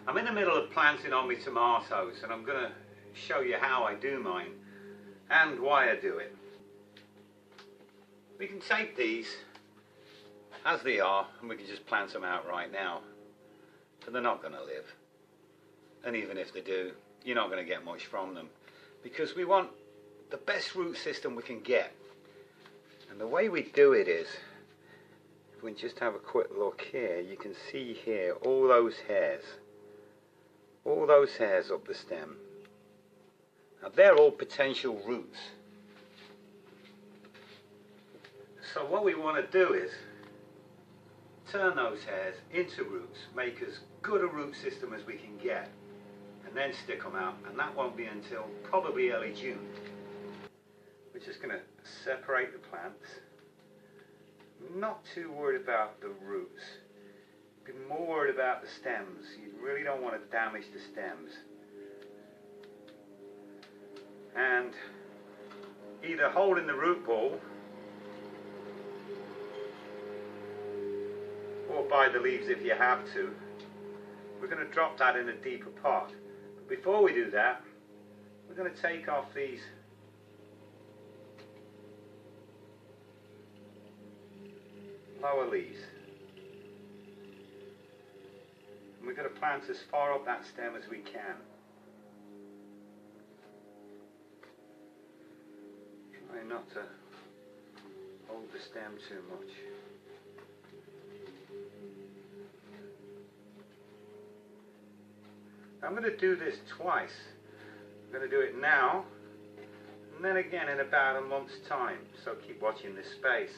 I'm in the middle of planting on my tomatoes, and I'm going to show you how I do mine and why I do it. We can take these as they are and we can just plant them out right now, but they're not going to live, and even if they do, you're not going to get much from them, because we want the best root system we can get. And the way we do it is, if we can just have a quick look here, you can see here all those hairs up the stem. Now they're all potential roots. So what we want to do is turn those hairs into roots, make as good a root system as we can get, and then stick them out, and that won't be until probably early June. We're just going to separate the plants. Not too worried about the roots. Be more worried about the stems. You really don't want to damage the stems. And either hold in the root ball or buy the leaves if you have to. We're going to drop that in a deeper pot. But before we do that, we're going to take off these lower leaves. And we're going to plant as far up that stem as we can. Try not to hold the stem too much. I'm going to do this twice. I'm going to do it now and then again in about a month's time, so keep watching this space.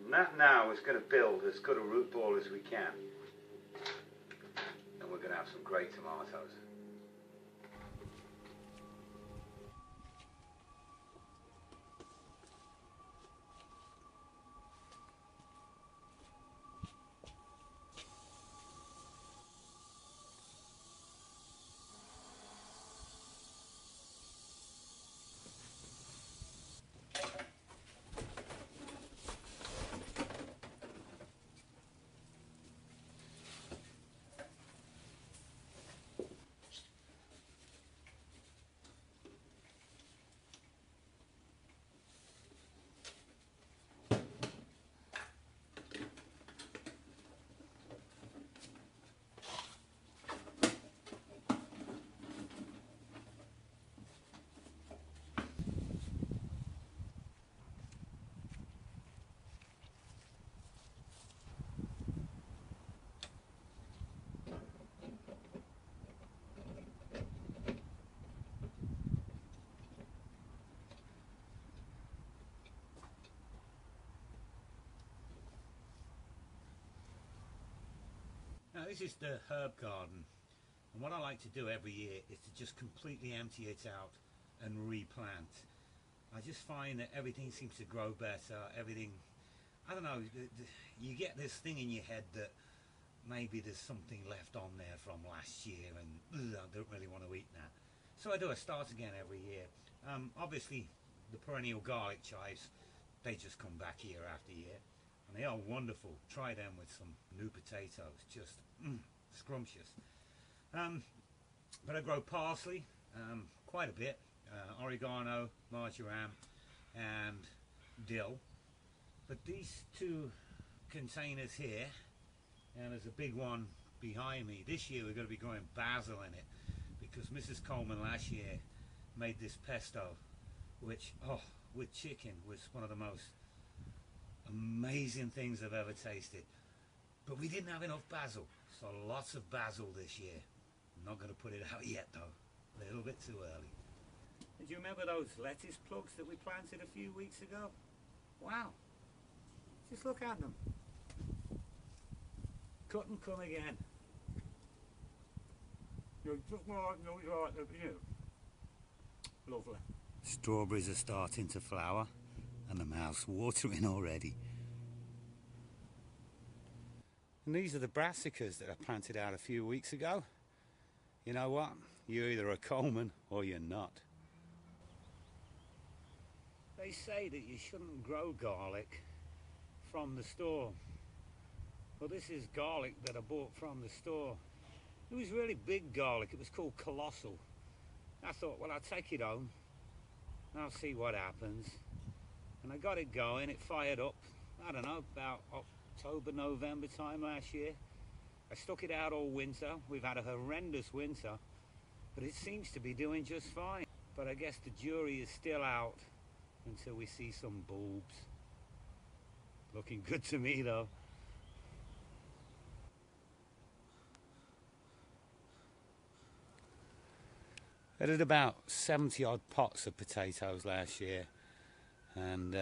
And that now is going to build as good a root ball as we can, and we're going to have some great tomatoes. Now this is the herb garden, and what I like to do every year is to just completely empty it out and replant. I just find that everything seems to grow better, everything, I don't know, you get this thing in your head that maybe there's something left on there from last year and I don't really want to eat that. So I do, I start again every year. Obviously the perennial garlic chives, they just come back year after year. And they are wonderful. Try them with some new potatoes, just scrumptious. But I grow parsley, quite a bit, oregano, marjoram and dill. But these two containers here, and there's a big one behind me, this year we're going to be growing basil in it, because Mrs. Coleman last year made this pesto, which, with chicken, was one of the most amazing things I've ever tasted. But we didn't have enough basil, so lots of basil this year. I'm not going to put it out yet though, a little bit too early. Do you remember those lettuce plugs that we planted a few weeks ago? Wow, just look at them. Cut and come again. Lovely. Strawberries are starting to flower and the mouth's watering already. And these are the brassicas that I planted out a few weeks ago. You know what? You're either a Coleman or you're not. They say that you shouldn't grow garlic from the store. Well, this is garlic that I bought from the store. It was really big garlic. It was called Colossal. I thought, well, I'll take it home and I'll see what happens. And I got it going. It fired up, I don't know, about October, November time last year. I stuck it out all winter. We've had a horrendous winter, but it seems to be doing just fine. But I guess the jury is still out until we see some bulbs. Looking good to me though. I did about 70 odd pots of potatoes last year, and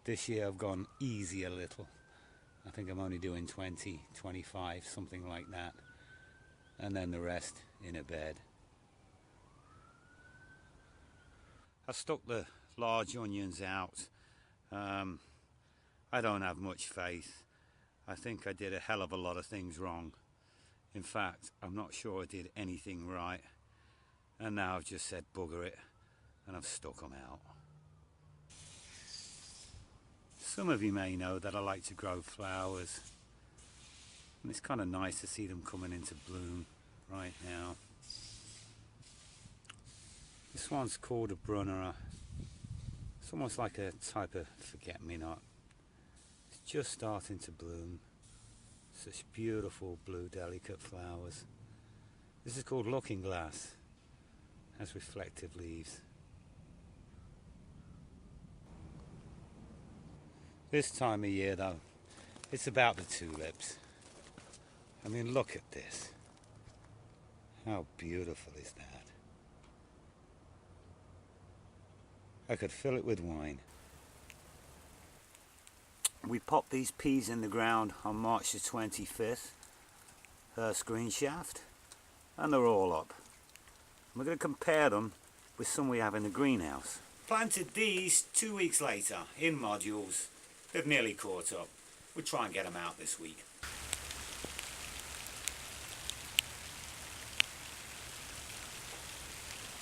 this year I've gone easy a little. I think I'm only doing 20, 25, something like that, and then the rest in a bed. I stuck the large onions out. I don't have much faith. I think I did a hell of a lot of things wrong. In fact, I'm not sure I did anything right. And now I've just said bugger it, and I've stuck them out. Some of you may know that I like to grow flowers, and it's kind of nice to see them coming into bloom right now. This one's called a Brunner. It's almost like a type of forget-me-not. It's just starting to bloom. Such beautiful blue delicate flowers. This is called Looking Glass. Has reflective leaves. This time of year though, it's about the tulips. I mean, look at this. How beautiful is that? I could fill it with wine. We popped these peas in the ground on March the 25th, screen shaft, and they're all up. We're going to compare them with some we have in the greenhouse. Planted these 2 weeks later in modules. They've nearly caught up. We'll try and get them out this week.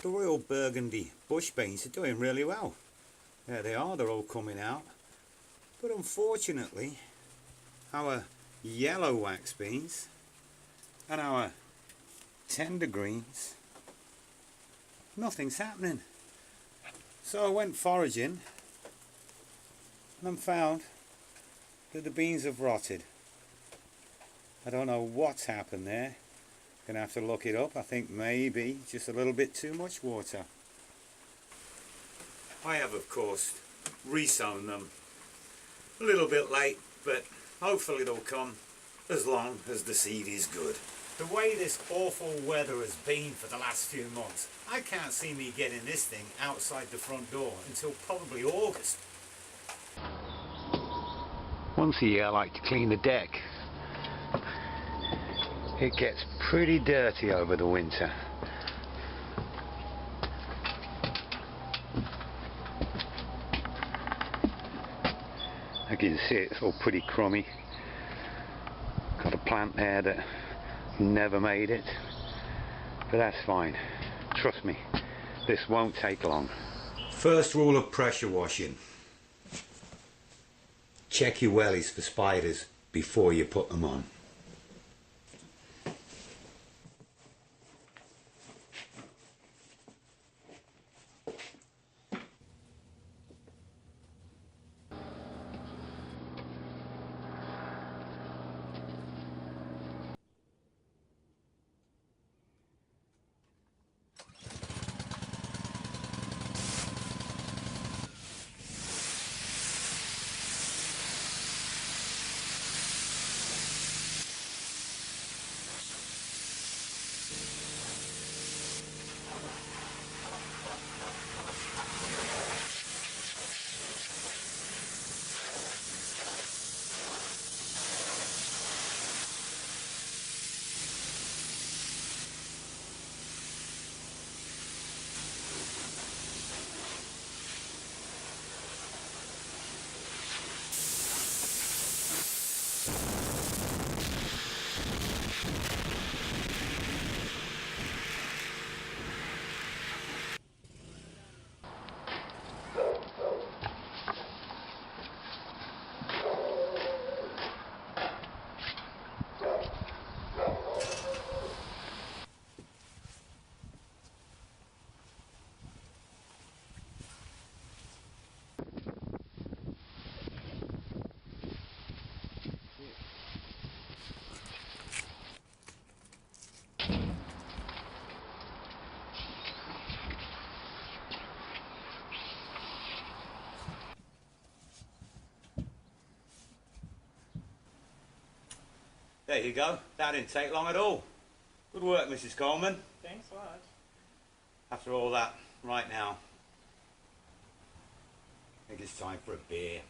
The Royal Burgundy bush beans are doing really well. There they are, they're all coming out. But unfortunately, our yellow wax beans and our tender greens, nothing's happening. So I went foraging and found that the beans have rotted. I don't know what's happened there. Gonna have to look it up. I think maybe just a little bit too much water. I have of course resown them a little bit late, but hopefully they'll come as long as the seed is good. The way this awful weather has been for the last few months, I can't see me getting this thing outside the front door until probably August. Once a year I like to clean the deck. It gets pretty dirty over the winter. I can see it's all pretty crummy. Got a plant there that never made it, but that's fine. Trust me, this won't take long. First rule of pressure washing: check your wellies for spiders before you put them on. There you go. That didn't take long at all. Good work, Mrs. Coleman. Thanks a lot. After all that, right now, I think it's time for a beer.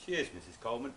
Cheers, Mrs. Coleman.